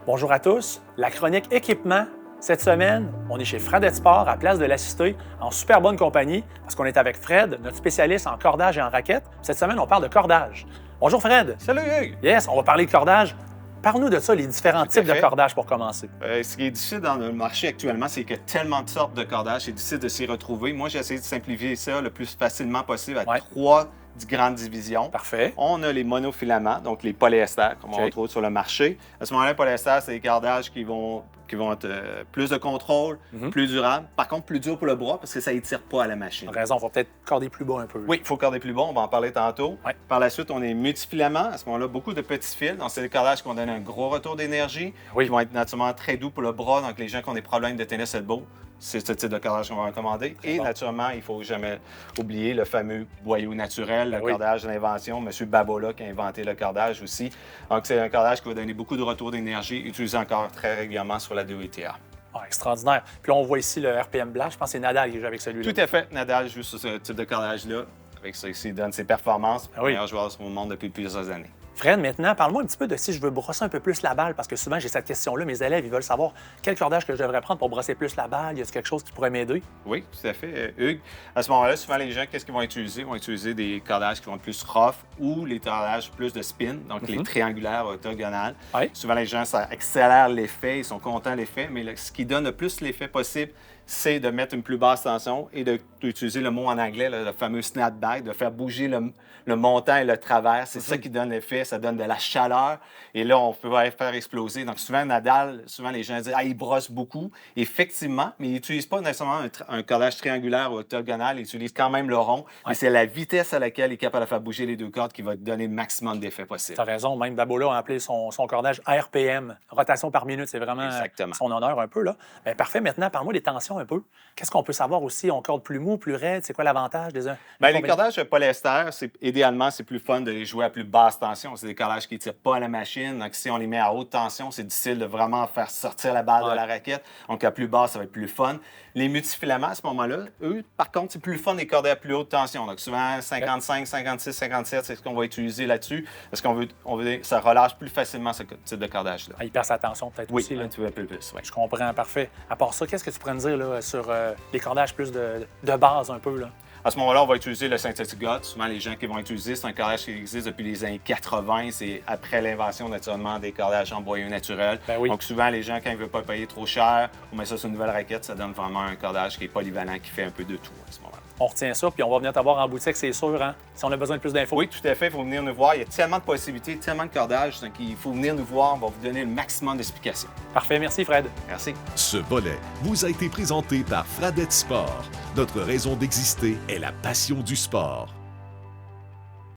Bonjour à tous, la chronique équipement. Cette semaine, on est chez Fredette Sport à Place de la Cité, en super bonne compagnie, parce qu'on est avec Fred, notre spécialiste en cordage et en raquette. Cette semaine, on parle de cordage. Bonjour Fred. Salut Hugues! Yes, on va parler de cordage. Parle-nous de ça, les différents types de cordage pour commencer. Ce qui est difficile dans le marché actuellement, c'est qu'il y a tellement de sortes de cordages, c'est difficile de s'y retrouver. Moi, j'ai essayé de simplifier ça le plus facilement possible à trois grandes divisions. Parfait. On a les monofilaments, donc les polyesters, comme on retrouve sur le marché. À ce moment-là, les polyesters, c'est des cordages qui vont être plus de contrôle, plus durables. Par contre, plus dur pour le bras parce que ça n'étire pas à la machine. Raison, on va peut-être corder plus bas un peu. Oui, il faut corder plus bas, on va en parler tantôt. Ouais. Par la suite, on est multifilaments. À ce moment-là, beaucoup de petits fils. Donc, c'est des cordages qui vont donner un gros retour d'énergie, qui vont être naturellement très doux pour le bras. Donc, les gens qui ont des problèmes de tennis elbow, c'est ce type de cordage qu'on va recommander. Et naturellement, il ne faut jamais oublier le fameux boyau naturel, le cordage de l'invention. M. Babola qui a inventé le cordage aussi. Donc, c'est un cordage qui va donner beaucoup de retour d'énergie, utilisé encore très régulièrement sur la WTA. Ah, extraordinaire. Puis là, on voit ici le RPM Black. Je pense que c'est Nadal qui joue avec celui-là. Tout à fait. Nadal joue sur ce type de cordage-là. Avec ça, il donne ses performances. Meilleur joueur au monde depuis plusieurs années. Fred, maintenant, parle-moi un petit peu de si je veux brosser un peu plus la balle, parce que souvent, j'ai cette question-là. Mes élèves, ils veulent savoir quel cordage que je devrais prendre pour brosser plus la balle. Y a-t-il quelque chose qui pourrait m'aider? Oui, tout à fait, Hugues. À ce moment-là, souvent, les gens, qu'est-ce qu'ils vont utiliser? Ils vont utiliser des cordages qui vont être plus rough ou les cordages plus de spin, donc les triangulaires octogonales. Souvent, les gens, ça accélère l'effet, ils sont contents de l'effet, mais ce qui donne le plus l'effet possible, c'est de mettre une plus basse tension et d'utiliser le mot en anglais, le fameux snapback, de faire bouger le montant et le travers. C'est ça qui donne l'effet, ça donne de la chaleur. Et là, on peut faire exploser. Donc, souvent, Nadal, les gens disent « Ah, il brosse beaucoup ». Effectivement, mais il n'utilise pas nécessairement un cordage triangulaire ou octogonal, il utilise quand même le rond. Mais c'est la vitesse à laquelle il est capable de faire bouger les deux cordes qui va donner le maximum d'effet possible. Tu as raison, même Babola a appelé son cordage RPM, rotation par minute. C'est vraiment son honneur un peu, là. Bien, parfait. Maintenant, parle-moi des tensions un peu. Qu'est-ce qu'on peut savoir aussi? On corde plus mou, plus raide? C'est quoi l'avantage des uns? Les cordages polyester, idéalement, c'est plus fun de les jouer à plus basse tension. C'est des cordages qui ne tirent pas à la machine. Donc, si on les met à haute tension, c'est difficile de vraiment faire sortir la balle de la raquette. Donc, à plus basse, ça va être plus fun. Les multifilaments, à ce moment-là, eux, par contre, c'est plus fun de les corder à plus haute tension. Donc, souvent, 55, 56, 57, c'est ce qu'on va utiliser là-dessus. Parce qu'on veut, ça relâche plus facilement ce type de cordage-là. Il perd sa tension peut-être aussi. Oui, un petit peu plus. Je comprends, parfait. À part ça, qu'est-ce que tu pourrais me dire là, sur les cordages plus de base un peu? Là? À ce moment-là, on va utiliser le Synthetic Gut. Souvent, les gens qui vont utiliser, c'est un cordage qui existe depuis les années 80. C'est après l'invention, naturellement, des cordages en boyau naturel. Donc, souvent, les gens, quand ils ne veulent pas payer trop cher, on met ça sur une nouvelle raquette, ça donne vraiment un cordage qui est polyvalent, qui fait un peu de tout à ce moment-là. On retient ça, puis on va venir t'avoir en boutique, c'est sûr, hein? Si on a besoin de plus d'infos. Oui, tout à fait. Il faut venir nous voir. Il y a tellement de possibilités, tellement de cordages. Donc, il faut venir nous voir. On va vous donner le maximum d'explications. Parfait. Merci, Fred. Merci. Ce volet vous a été présenté par Fredette Sport. Notre raison d'exister est la passion du sport.